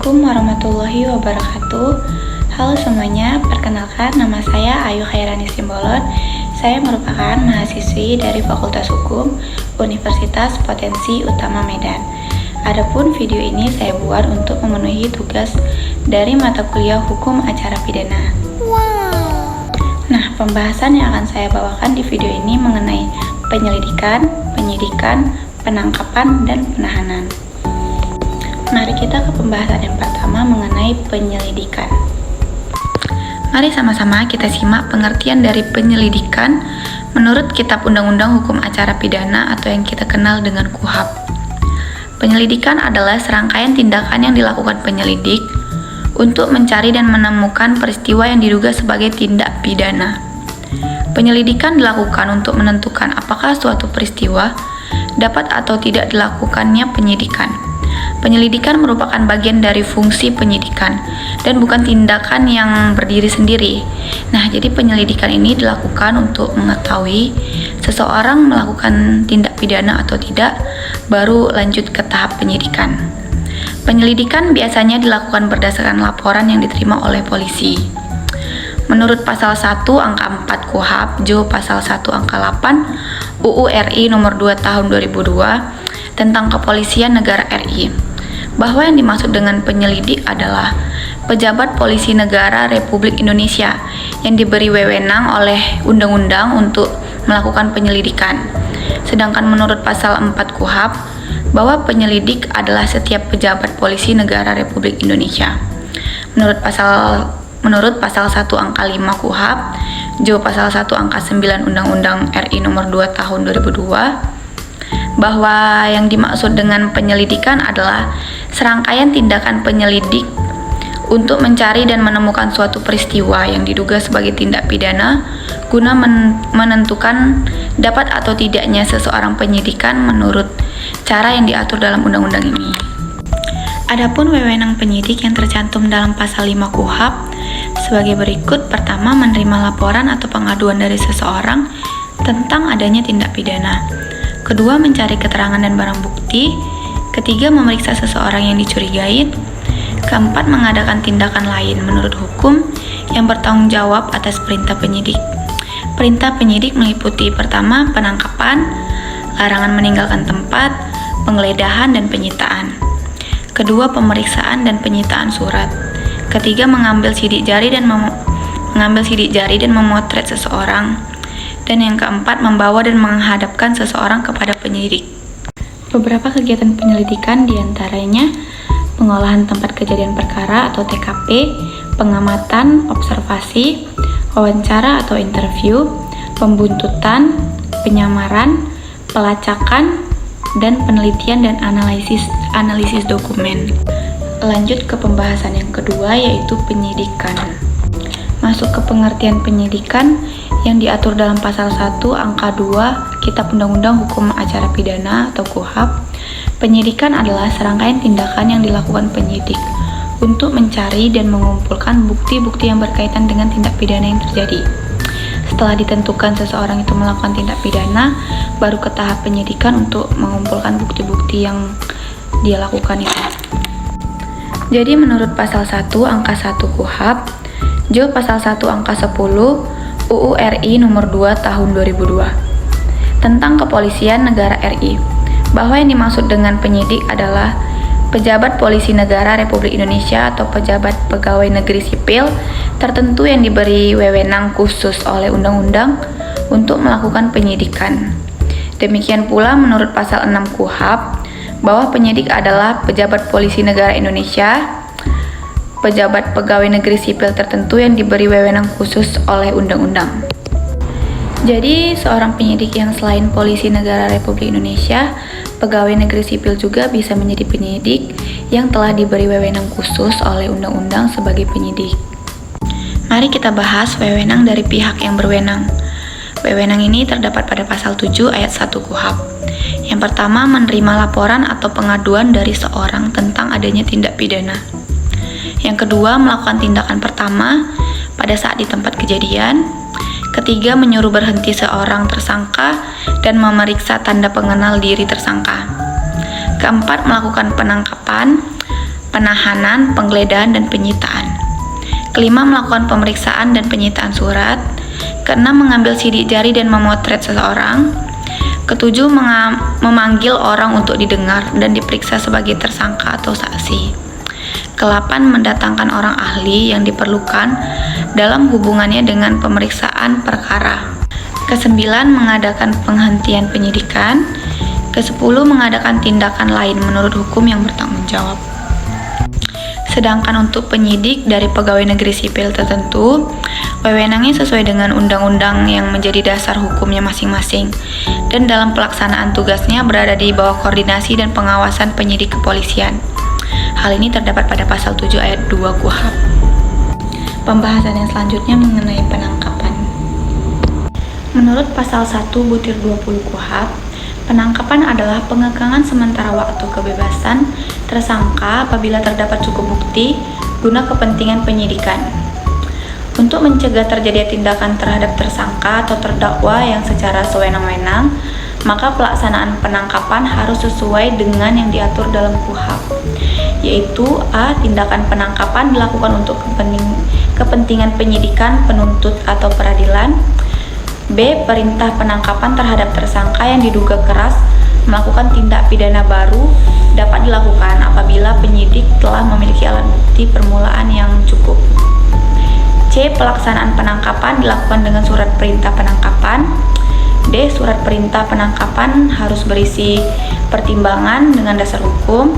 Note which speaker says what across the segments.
Speaker 1: Assalamualaikum warahmatullahi wabarakatuh. Halo semuanya, perkenalkan nama saya Ayu Khairani Simbolon. Saya merupakan mahasiswi dari Fakultas Hukum Universitas Potensi Utama Medan. Adapun video ini saya buat untuk memenuhi tugas dari mata kuliah Hukum Acara Pidana. Nah, pembahasan yang akan saya bawakan di video ini mengenai penyelidikan, penyidikan, penangkapan, dan penahanan. Mari kita ke pembahasan yang pertama mengenai penyelidikan. Mari sama-sama kita simak pengertian dari penyelidikan menurut Kitab Undang-Undang Hukum Acara Pidana atau yang kita kenal dengan KUHP. Penyelidikan adalah serangkaian tindakan yang dilakukan penyelidik untuk mencari dan menemukan peristiwa yang diduga sebagai tindak pidana. Penyelidikan dilakukan untuk menentukan apakah suatu peristiwa dapat atau tidak dilakukannya penyidikan. Penyelidikan merupakan bagian dari fungsi penyidikan dan bukan tindakan yang berdiri sendiri. Nah, jadi penyelidikan ini dilakukan untuk mengetahui seseorang melakukan tindak pidana atau tidak, baru lanjut ke tahap penyidikan. Penyelidikan biasanya dilakukan berdasarkan laporan yang diterima oleh polisi. Menurut pasal 1 angka 4 KUHP, Jo pasal 1 angka 8 UU RI nomor 2 tahun 2002 tentang Kepolisian Negara RI, bahwa yang dimaksud dengan penyelidik adalah pejabat polisi negara Republik Indonesia yang diberi wewenang oleh undang-undang untuk melakukan penyelidikan. Sedangkan menurut pasal 4 KUHP, bahwa penyelidik adalah setiap pejabat polisi negara Republik Indonesia. Menurut pasal 1 angka 5 KUHP, Jo pasal 1 angka 9 Undang-Undang RI nomor 2 tahun 2002, bahwa yang dimaksud dengan penyelidikan adalah serangkaian tindakan penyelidik untuk mencari dan menemukan suatu peristiwa yang diduga sebagai tindak pidana guna menentukan dapat atau tidaknya seseorang penyidikan menurut cara yang diatur dalam undang-undang ini. Adapun wewenang penyidik yang tercantum dalam pasal 5 KUHP sebagai berikut: pertama, menerima laporan atau pengaduan dari seseorang tentang adanya tindak pidana. Kedua, mencari keterangan dan barang bukti. Ketiga, memeriksa seseorang yang dicurigai. Keempat, mengadakan tindakan lain menurut hukum yang bertanggung jawab atas perintah penyidik. Perintah penyidik meliputi: pertama, penangkapan, larangan meninggalkan tempat, penggeledahan dan penyitaan. Kedua, pemeriksaan dan penyitaan surat. Ketiga, mengambil sidik jari dan memotret seseorang. Dan yang keempat, membawa dan menghadapkan seseorang kepada penyidik. Beberapa kegiatan penyelidikan diantaranya pengolahan tempat kejadian perkara atau TKP, pengamatan, observasi, wawancara atau interview, pembuntutan, penyamaran, pelacakan, dan penelitian dan analisis dokumen. Lanjut ke pembahasan yang kedua, yaitu penyidikan. Masuk ke pengertian penyidikan yang diatur dalam pasal 1 angka 2 Kitab Undang-Undang Hukum Acara Pidana atau KUHP. Penyidikan adalah serangkaian tindakan yang dilakukan penyidik untuk mencari dan mengumpulkan bukti-bukti yang berkaitan dengan tindak pidana yang terjadi. Setelah ditentukan seseorang itu melakukan tindak pidana, baru ke tahap penyidikan untuk mengumpulkan bukti-bukti yang dia lakukan itu. Jadi menurut pasal 1 angka 1 KUHP, Jo pasal 1 angka 10 UU RI nomor 2 tahun 2002 tentang Kepolisian Negara RI, bahwa yang dimaksud dengan penyidik adalah pejabat polisi negara Republik Indonesia atau pejabat pegawai negeri sipil tertentu yang diberi wewenang khusus oleh undang-undang untuk melakukan penyidikan. Demikian pula menurut pasal 6 KUHP, bahwa penyidik adalah pejabat polisi negara Indonesia, pejabat pegawai negeri sipil tertentu yang diberi wewenang khusus oleh undang-undang. Jadi, seorang penyidik yang selain polisi negara Republik Indonesia, pegawai negeri sipil juga bisa menjadi penyidik yang telah diberi wewenang khusus oleh undang-undang sebagai penyidik. Mari kita bahas wewenang dari pihak yang berwenang. Wewenang ini terdapat pada pasal 7 ayat 1 KUHP. Yang pertama, menerima laporan atau pengaduan dari seorang tentang adanya tindak pidana. Yang kedua, melakukan tindakan pertama pada saat di tempat kejadian. Ketiga, menyuruh berhenti seorang tersangka dan memeriksa tanda pengenal diri tersangka. Keempat, melakukan penangkapan penahanan, penggeledahan, dan penyitaan. Kelima, melakukan pemeriksaan dan penyitaan surat. Keenam, mengambil sidik jari dan memotret seseorang. Ketujuh, memanggil orang untuk didengar dan diperiksa sebagai tersangka atau saksi. Kelapan, mendatangkan orang ahli yang diperlukan dalam hubungannya dengan pemeriksaan perkara. Kesembilan, mengadakan penghentian penyidikan. Kesepuluh, mengadakan tindakan lain menurut hukum yang bertanggung jawab. Sedangkan untuk penyidik dari pegawai negeri sipil tertentu, wewenangnya sesuai dengan undang-undang yang menjadi dasar hukumnya masing-masing, dan dalam pelaksanaan tugasnya berada di bawah koordinasi dan pengawasan penyidik kepolisian. Hal ini terdapat pada pasal 7 ayat 2 KUHP. Pembahasan yang selanjutnya mengenai penangkapan. Menurut pasal 1 butir 20 KUHP, penangkapan adalah pengekangan sementara waktu kebebasan tersangka apabila terdapat cukup bukti guna kepentingan penyidikan. Untuk mencegah terjadi tindakan terhadap tersangka atau terdakwa yang secara sewenang-wenang, maka pelaksanaan penangkapan harus sesuai dengan yang diatur dalam KUHP, yaitu A. Tindakan penangkapan dilakukan untuk kepentingan penyidikan, penuntut, atau peradilan. B. Perintah penangkapan terhadap tersangka yang diduga keras melakukan tindak pidana baru dapat dilakukan apabila penyidik telah memiliki alat bukti permulaan yang cukup. C. Pelaksanaan penangkapan dilakukan dengan surat perintah penangkapan. D. Surat perintah penangkapan harus berisi pertimbangan dengan dasar hukum,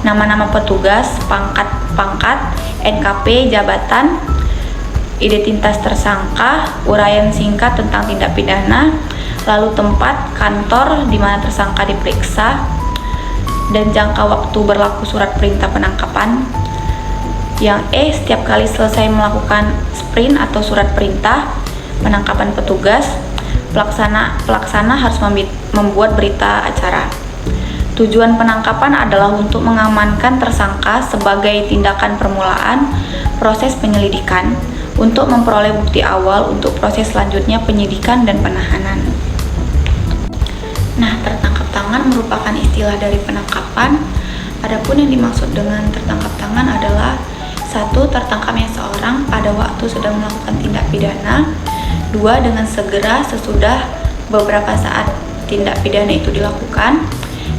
Speaker 1: nama-nama petugas, pangkat, NKP, jabatan, identitas tersangka, uraian singkat tentang tindak pidana, lalu tempat kantor di mana tersangka diperiksa, dan jangka waktu berlaku surat perintah penangkapan. Yang E. Setiap kali selesai melakukan sprint atau surat perintah penangkapan petugas, pelaksana harus membuat berita acara. Tujuan penangkapan adalah untuk mengamankan tersangka sebagai tindakan permulaan proses penyelidikan, untuk memperoleh bukti awal untuk proses selanjutnya penyidikan dan penahanan. Nah, tertangkap tangan merupakan istilah dari penangkapan. Adapun yang dimaksud dengan tertangkap tangan adalah 1. Tertangkapnya seorang pada waktu sedang melakukan tindak pidana. 2. Dengan segera sesudah beberapa saat tindak pidana itu dilakukan.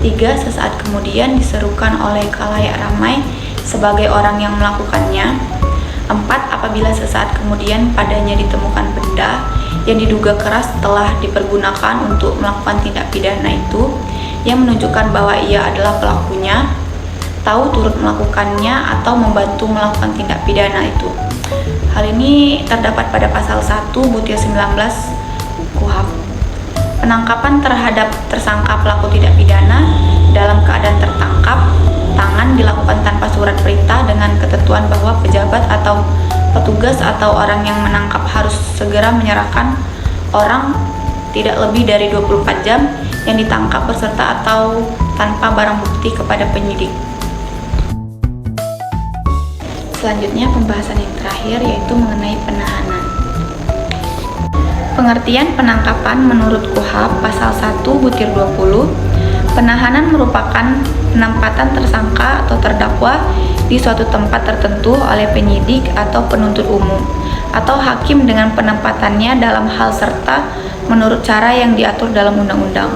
Speaker 1: 3. Sesaat kemudian diserukan oleh khalayak ramai sebagai orang yang melakukannya. 4. Apabila sesaat kemudian padanya ditemukan benda yang diduga keras telah dipergunakan untuk melakukan tindak pidana itu, yang menunjukkan bahwa ia adalah pelakunya, tahu turut melakukannya atau membantu melakukan tindak pidana itu. Hal ini terdapat pada pasal 1 butir 19 KUHP. Penangkapan terhadap tersangka pelaku tindak pidana dalam keadaan tertangkap tangan dilakukan tanpa surat perintah dengan ketentuan bahwa pejabat atau petugas atau orang yang menangkap harus segera menyerahkan orang tidak lebih dari 24 jam yang ditangkap beserta atau tanpa barang bukti kepada penyidik. Selanjutnya pembahasan yang terakhir yaitu mengenai penahanan. Pengertian penangkapan menurut KUHP pasal 1 butir 20, penahanan merupakan penempatan tersangka atau terdakwa di suatu tempat tertentu oleh penyidik atau penuntut umum atau hakim dengan penempatannya dalam hal serta menurut cara yang diatur dalam undang-undang.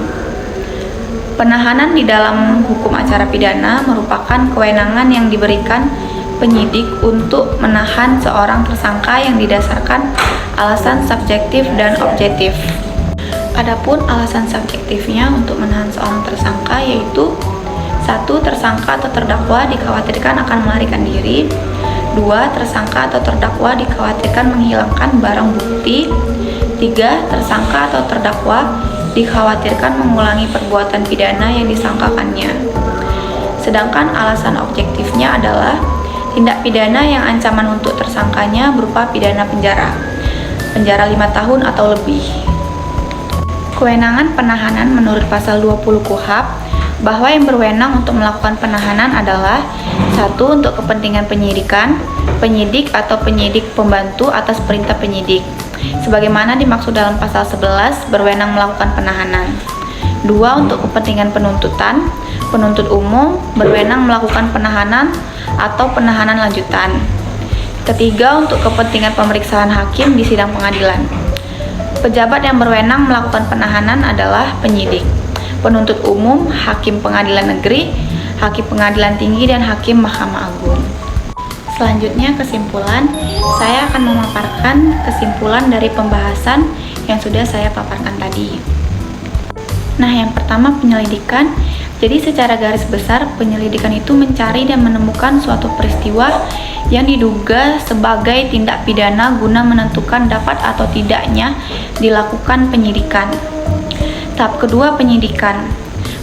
Speaker 1: Penahanan di dalam hukum acara pidana merupakan kewenangan yang diberikan penyidik untuk menahan seorang tersangka yang didasarkan alasan subjektif dan objektif. Adapun alasan subjektifnya untuk menahan seorang tersangka yaitu 1. Tersangka atau terdakwa dikhawatirkan akan melarikan diri. 2. Tersangka atau terdakwa dikhawatirkan menghilangkan barang bukti. 3. Tersangka atau terdakwa dikhawatirkan mengulangi perbuatan pidana yang disangkakannya. Sedangkan alasan objektifnya adalah tindak pidana yang ancaman untuk tersangkanya berupa pidana penjara 5 tahun atau lebih. Kewenangan penahanan menurut pasal 20 KUHP bahwa yang berwenang untuk melakukan penahanan adalah 1. Untuk kepentingan penyidikan, penyidik atau penyidik pembantu atas perintah penyidik sebagaimana dimaksud dalam pasal 11 berwenang melakukan penahanan. 2. Kedua, untuk kepentingan penuntutan, penuntut umum berwenang melakukan penahanan atau penahanan lanjutan. Ketiga, untuk kepentingan pemeriksaan hakim di sidang pengadilan. Pejabat yang berwenang melakukan penahanan adalah penyidik, penuntut umum, hakim pengadilan negeri, hakim pengadilan tinggi, dan hakim Mahkamah Agung. Selanjutnya kesimpulan, saya akan memaparkan kesimpulan dari pembahasan yang sudah saya paparkan tadi. Nah, yang pertama penyelidikan. Jadi secara garis besar, penyelidikan itu mencari dan menemukan suatu peristiwa yang diduga sebagai tindak pidana guna menentukan dapat atau tidaknya dilakukan penyidikan. Tahap kedua, penyidikan.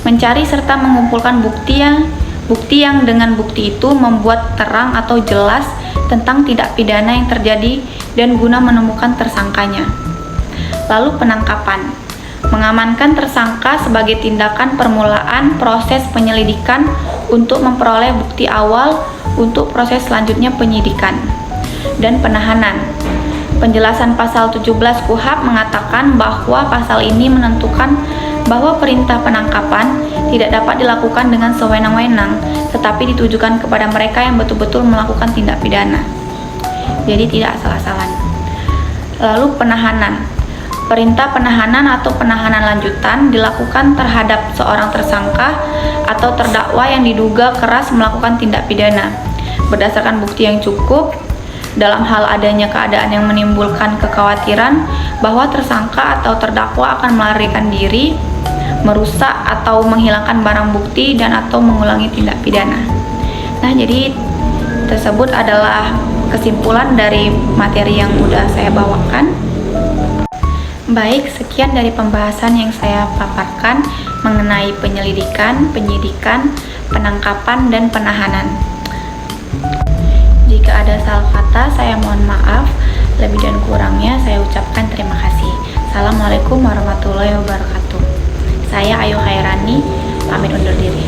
Speaker 1: Mencari serta mengumpulkan bukti yang dengan bukti itu membuat terang atau jelas tentang tindak pidana yang terjadi dan guna menemukan tersangkanya. Lalu penangkapan. Mengamankan tersangka sebagai tindakan permulaan proses penyelidikan untuk memperoleh bukti awal untuk proses selanjutnya penyidikan. Dan penahanan. Penjelasan pasal 17 KUHP mengatakan bahwa pasal ini menentukan bahwa perintah penangkapan tidak dapat dilakukan dengan sewenang-wenang, tetapi ditujukan kepada mereka yang betul-betul melakukan tindak pidana. Jadi tidak asal-asalan. Lalu penahanan. Perintah penahanan atau penahanan lanjutan dilakukan terhadap seorang tersangka atau terdakwa yang diduga keras melakukan tindak pidana berdasarkan bukti yang cukup dalam hal adanya keadaan yang menimbulkan kekhawatiran bahwa tersangka atau terdakwa akan melarikan diri, merusak atau menghilangkan barang bukti dan atau mengulangi tindak pidana. Nah, jadi tersebut adalah kesimpulan dari materi yang sudah saya bawakan. Baik, sekian dari pembahasan yang saya paparkan mengenai penyelidikan, penyidikan, penangkapan, dan penahanan. Jika ada salah kata, saya mohon maaf. Lebih dan kurangnya saya ucapkan terima kasih. Assalamualaikum warahmatullahi wabarakatuh. Saya Ayu Khairani, pamit undur diri.